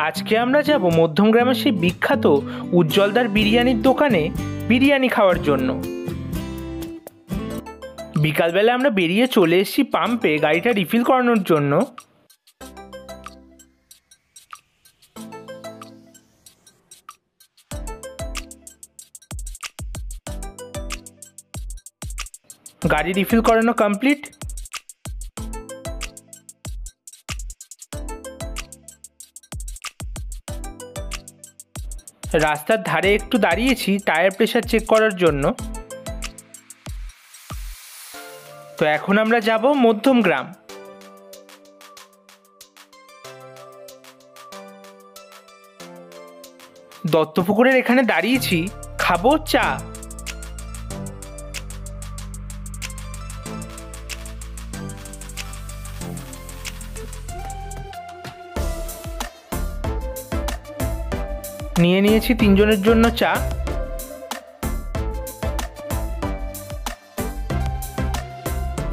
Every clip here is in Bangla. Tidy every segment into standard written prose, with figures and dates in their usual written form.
আজকে আমরা যাব মধ্যমগ্রামের সেই বিখ্যাত উজ্জ্বলদার বিরিয়ানির দোকানে বিরিয়ানি খাওয়ার জন্য। বিকালবেলা আমরা বেরিয়ে চলে এসেছি পাম্পে গাড়িটা রিফিল করানোর জন্য। গাড়ি রিফিল করানো কমপ্লিট। রাস্তার ধারে একটু দাঁড়িয়েছি টায়ার প্রেশার চেক করার জন্য। তো এখন আমরা যাব মধ্যমগ্রাম। দত্তপুকুরের এখানে দাঁড়িয়েছি, খাবো চা। নিয়ে নিয়েছি 3 জনের জন্য চা।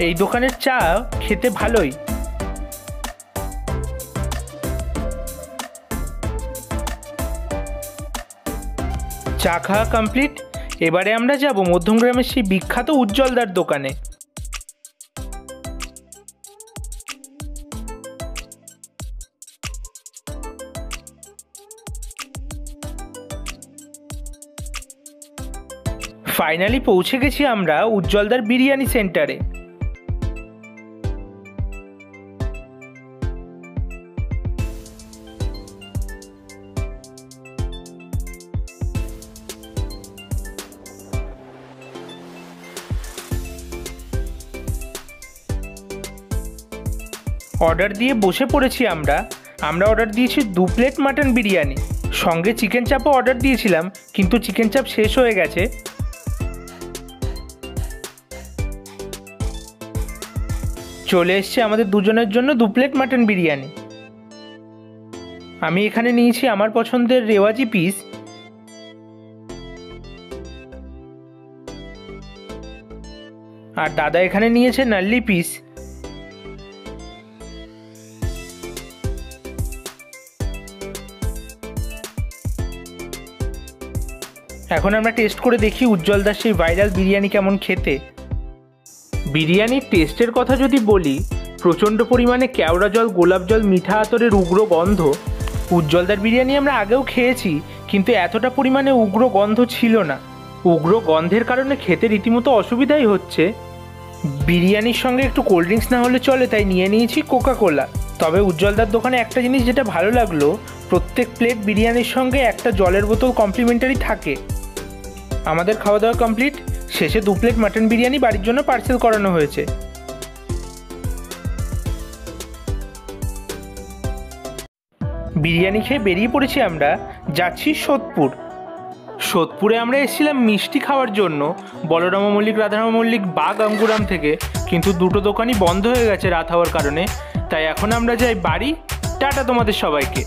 এই দোকানের চা খেতে ভালোই। চা খাওয়া কমপ্লিট। এবারে আমরা যাব মধ্যমগ্রামের সেই বিখ্যাত উজ্জ্বলদার দোকানে। ফাইনালি পৌঁছে গেছি আমরা উজ্জ্বলদার বিরিয়ানি সেন্টারে। অর্ডার দিয়ে বসে পড়েছি আমরা অর্ডার দিয়েছি 2 প্লেট মাটন বিরিয়ানি, সঙ্গে চিকেন চাপও অর্ডার দিয়েছিলাম, কিন্তু চিকেন চাপ শেষ হয়ে গেছে। চলে এসছে আমাদের দুজনের জন্য 2 প্লেট মাটন বিরিয়ানি। আমি এখানে নিয়েছি আমার পছন্দের রেওয়াজি পিস। আর দাদা এখানে নিয়েছে নাল্লি পিস। এখন আমরা টেস্ট করে দেখি উজ্জ্বলদার সেই ভাইরাল বিরিয়ানি কেমন খেতে। বিরিয়ানির টেস্টের কথা যদি বলি, প্রচণ্ড পরিমাণে কেওড়া জল, গোলাপ জল, মিঠা আতরের উগ্র গন্ধ। উজ্জ্বলদার বিরিয়ানি আমরা আগেও খেয়েছি, কিন্তু এতটা পরিমাণে উগ্র গন্ধ ছিল না। উগ্র গন্ধের কারণে খেতে রীতিমতো অসুবিধাই হচ্ছে। বিরিয়ানির সঙ্গে একটু কোল্ড ড্রিঙ্কস না হলে চলে, তাই নিয়ে নিয়েছি কোকা কোলা। তবে উজ্জ্বলদার দোকানে একটা জিনিস যেটা ভালো লাগলো, প্রত্যেক প্লেট বিরিয়ানির সঙ্গে একটা জলের বোতল কমপ্লিমেন্টারি থাকে। আমাদের খাওয়া দাওয়া কমপ্লিট। শেষে 2 প্লেট মাটন বিরিয়ানি বাড়ির জন্য পার্সেল করানো হয়েছে। বিরিয়ানি খেয়ে বেরিয়ে পড়েছি আমরা, যাচ্ছি সোদপুর। সোদপুরে আমরা এসেছিলাম মিষ্টি খাওয়ার জন্য বলরাম মল্লিক, রাধারাম মল্লিক, বাগ আঙ্গুরাম থেকে, কিন্তু দুটো দোকানই বন্ধ হয়ে গেছে রাত হওয়ার কারণে। তাই এখন আমরা যাই বাড়ি। টাটা তোমাদের সবাইকে।